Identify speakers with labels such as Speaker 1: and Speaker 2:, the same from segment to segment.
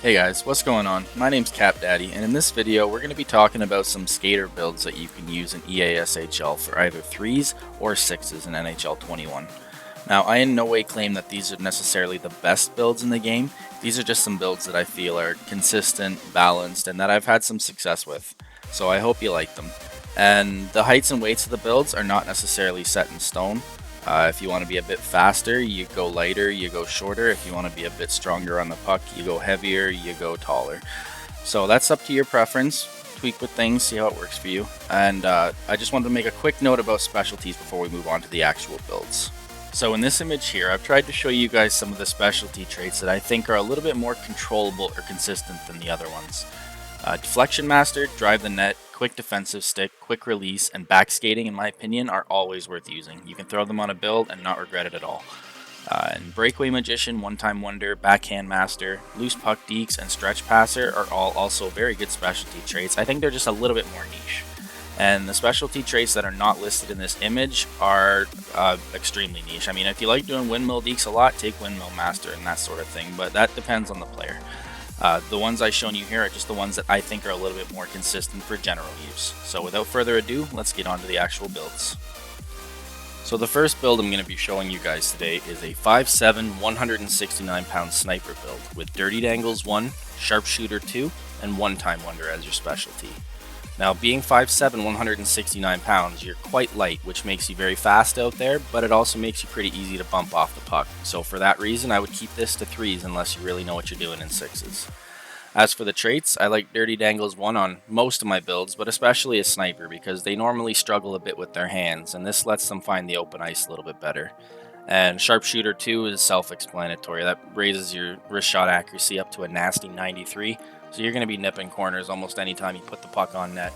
Speaker 1: Hey guys, what's going on? My name's Cap Daddy, and in this video we're going to be talking about some skater builds that you can use in EASHL for either 3's or 6's in NHL 21. Now, I in no way claim that these are necessarily the best builds in the game. These are just some builds that I feel are consistent, balanced, and that I've had some success with. So I hope you like them. And the heights and weights of the builds are not necessarily set in stone. If you want to be a bit faster, you go lighter, you go shorter. If you want to be a bit stronger on the puck, you go heavier, you go taller. So that's up to your preference. Tweak with things, see how it works for you. And I just wanted to make a quick note about specialties before we move on to the actual builds. So in this image here, I've tried to show you guys some of the specialty traits that I think are a little bit more controllable or consistent than the other ones. Deflection Master, Drive the Net, Quick Defensive Stick, Quick Release, and Back Skating, in my opinion, are always worth using. You can throw them on a build and not regret it at all. And Breakaway Magician, One Time Wonder, Backhand Master, Loose Puck Dekes, and Stretch Passer are all also very good specialty traits. I think they're just a little bit more niche. And the specialty traits that are not listed in this image are extremely niche. I mean, if you like doing Windmill Dekes a lot, take Windmill Master and that sort of thing, but that depends on the player. The ones I've shown you here are just the ones that I think are a little bit more consistent for general use. So without further ado, let's get on to the actual builds. So the first build I'm going to be showing you guys today is a 5'7", 169-pound sniper build with Dirty Dangles 1, Sharpshooter 2, and One Time Wonder as your specialty. Now, being 5'7", 169 pounds, you're quite light, which makes you very fast out there, but it also makes you pretty easy to bump off the puck. So for that reason, I would keep this to 3's unless you really know what you're doing in 6's. As for the traits, I like Dirty Dangles 1 on most of my builds, but especially a sniper because they normally struggle a bit with their hands, and this lets them find the open ice a little bit better. And Sharpshooter 2 is self-explanatory. That raises your wrist shot accuracy up to a nasty 93. So you're going to be nipping corners almost any time you put the puck on net.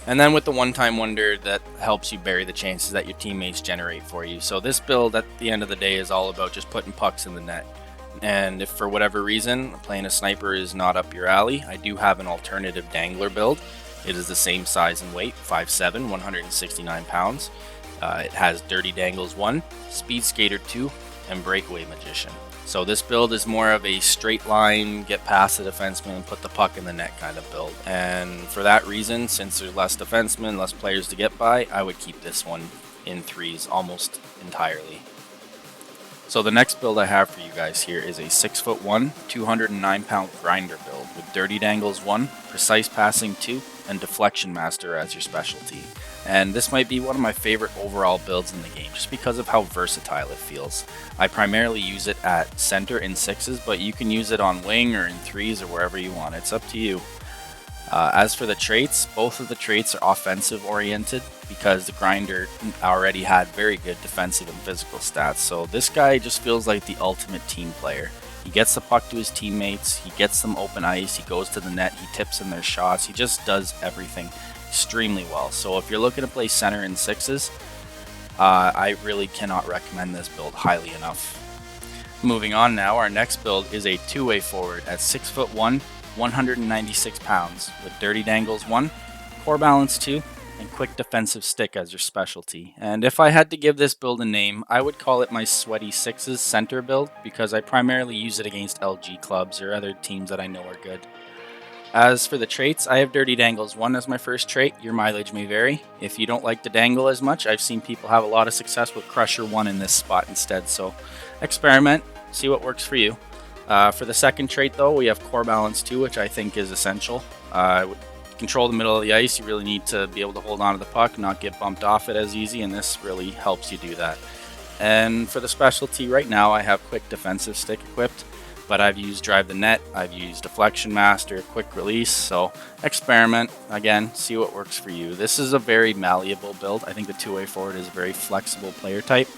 Speaker 1: And then with the One Time Wonder, that helps you bury the chances that your teammates generate for you. So this build at the end of the day is all about just putting pucks in the net. And if for whatever reason playing a sniper is not up your alley, I do have an alternative Dangler build. It is the same size and weight, 5'7", 169 pounds. It has Dirty Dangles 1, Speed Skater 2, and Breakaway Magician. So this build is more of a straight line, get past the defenseman and put the puck in the net kind of build. And for that reason, since there's less defensemen, less players to get by, I would keep this one in 3's almost entirely. So the next build I have for you guys here is a 6'1", 209-pound grinder build with Dirty Dangles 1, Precise Passing 2, and Deflection Master as your specialty. And this might be one of my favorite overall builds in the game just because of how versatile it feels. I primarily use it at center in 6's, but you can use it on wing or in 3's or wherever you want. It's up to you. As for the traits, both of the traits are offensive oriented because the grinder already had very good defensive and physical stats. So this guy just feels like the ultimate team player. He gets the puck to his teammates, he gets them open ice, he goes to the net, he tips in their shots, he just does everything extremely well. So if you're looking to play center in 6's, I really cannot recommend this build highly enough. Moving on now, our next build is a two-way forward at 6'1", 196 pounds with Dirty Dangles 1, Core Balance 2, and Quick Defensive Stick as your specialty. And if I had to give this build a name, I would call it my Sweaty 6's center build because I primarily use it against LG clubs or other teams that I know are good. As for the traits, I have Dirty Dangles 1 as my first trait. Your mileage may vary. If you don't like to dangle as much, I've seen people have a lot of success with Crusher 1 in this spot instead, so experiment, see what works for you. For the second trait though, we have Core Balance 2, which I think is essential. Control the middle of the ice, you really need to be able to hold on to the puck, not get bumped off it as easy, and this really helps you do that. And for the specialty right now, I have Quick Defensive Stick equipped, but I've used Drive the Net, I've used Deflection Master, Quick Release, so experiment, again, see what works for you. This is a very malleable build. I think the two-way forward is a very flexible player type,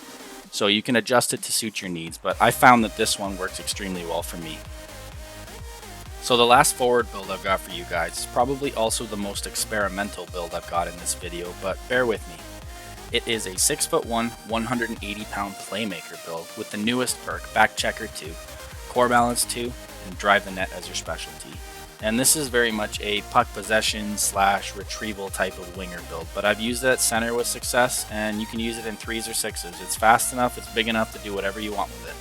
Speaker 1: so you can adjust it to suit your needs, but I found that this one works extremely well for me. So the last forward build I've got for you guys is probably also the most experimental build I've got in this video, but bear with me. It is a 6'1", 180-pound Playmaker build with the newest perk, Back Checker 2, Core Balance 2, and Drive the Net as your specialty. And this is very much a puck possession / retrieval type of winger build, but I've used it at center with success, and you can use it in 3's or 6's. It's fast enough, it's big enough to do whatever you want with it.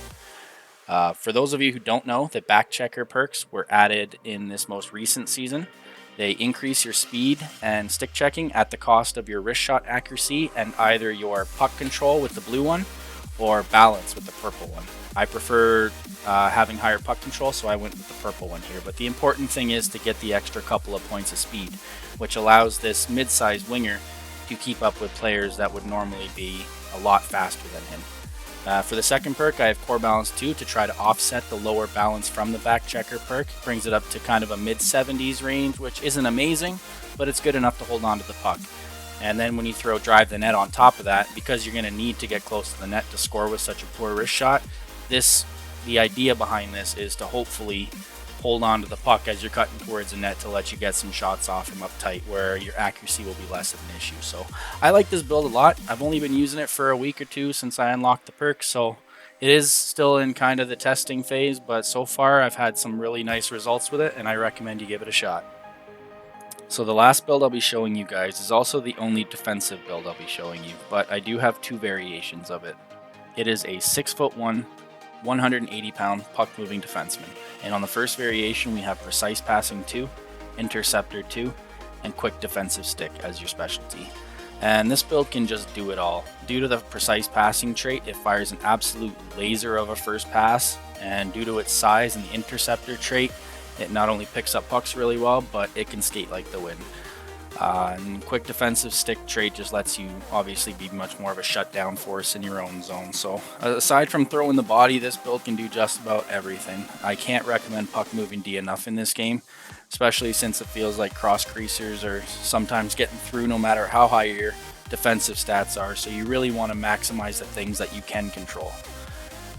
Speaker 1: For those of you who don't know, the back checker perks were added in this most recent season. They increase your speed and stick checking at the cost of your wrist shot accuracy and either your puck control with the blue one or balance with the purple one. I prefer having higher puck control, so I went with the purple one here. But the important thing is to get the extra couple of points of speed, which allows this mid-sized winger to keep up with players that would normally be a lot faster than him. For the second perk, I have Core Balance 2 to try to offset the lower balance from the back checker perk. Brings it up to kind of a mid-70s range, which isn't amazing, but it's good enough to hold on to the puck. And then when you throw Drive the Net on top of that, because you're going to need to get close to the net to score with such a poor wrist shot, the idea behind this is to hopefully hold on to the puck as you're cutting towards the net to let you get some shots off from up tight where your accuracy will be less of an issue. So I like this build a lot. I've only been using it for a week or two since I unlocked the perk, so it is still in kind of the testing phase, but so far I've had some really nice results with it, and I recommend you give it a shot. So the last build I'll be showing you guys is also the only defensive build I'll be showing you, but I do have two variations of it. It is a 6'1", 180-pound puck-moving defenseman. And on the first variation, we have Precise Passing 2, Interceptor 2, and Quick Defensive Stick as your specialty. And this build can just do it all. Due to the Precise Passing trait, it fires an absolute laser of a first pass, and due to its size and the Interceptor trait, it not only picks up pucks really well, but it can skate like the wind. And Quick Defensive Stick trait just lets you obviously be much more of a shutdown force in your own zone. So aside from throwing the body, this build can do just about everything. I can't recommend puck moving D enough in this game, especially since it feels like cross creasers are sometimes getting through no matter how high your defensive stats are. So you really want to maximize the things that you can control.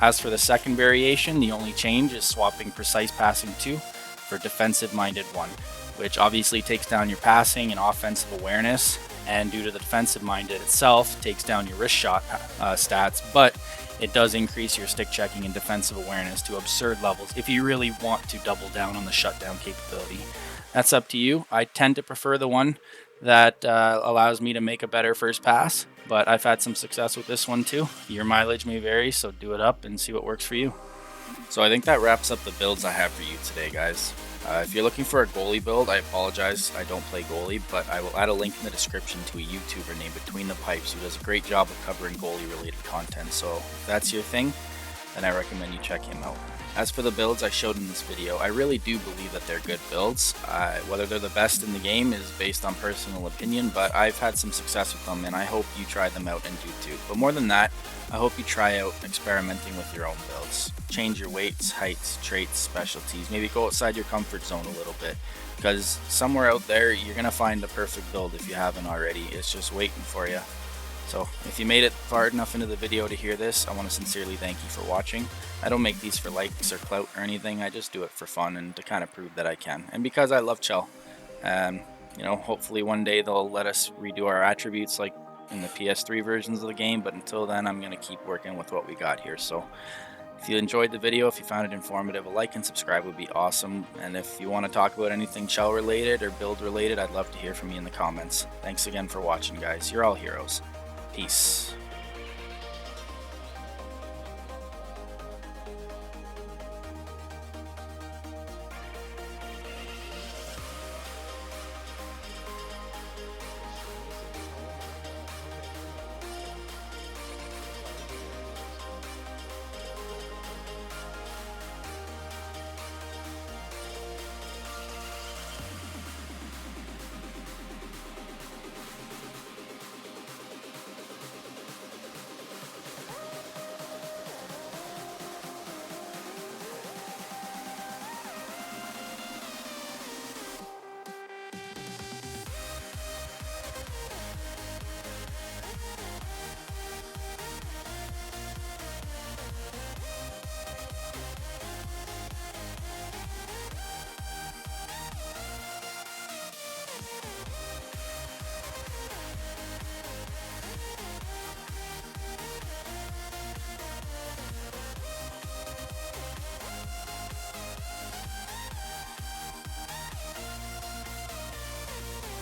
Speaker 1: As for the second variation, the only change is swapping Precise Passing 2 for Defensive Minded 1. Which obviously takes down your passing and offensive awareness, and due to the defensive minded itself, takes down your wrist shot stats, but it does increase your stick checking and defensive awareness to absurd levels if you really want to double down on the shutdown capability. That's up to you. I tend to prefer the one that allows me to make a better first pass, but I've had some success with this one too. Your mileage may vary, so do it up and see what works for you. So I think that wraps up the builds I have for you today, guys. If you're looking for a goalie build, I apologize, I don't play goalie, but I will add a link in the description to a YouTuber named Between the Pipes who does a great job of covering goalie related content. So if that's your thing, then I recommend you check him out. As for the builds I showed in this video, I really do believe that they're good builds. Whether they're the best in the game is based on personal opinion, but I've had some success with them and I hope you try them out and do too. But more than that, I hope you try out experimenting with your own builds. Change your weights, heights, traits, specialties, maybe go outside your comfort zone a little bit, because somewhere out there you're going to find the perfect build if you haven't already. It's just waiting for you. So if you made it far enough into the video to hear this, I want to sincerely thank you for watching. I don't make these for likes or clout or anything, I just do it for fun and to kind of prove that I can. And because I love Chell. Hopefully one day they'll let us redo our attributes like in the PS3 versions of the game, but until then I'm going to keep working with what we got here. So if you enjoyed the video, if you found it informative, a like and subscribe would be awesome. And if you want to talk about anything Chell related or build related, I'd love to hear from you in the comments. Thanks again for watching, guys. You're all heroes. Peace.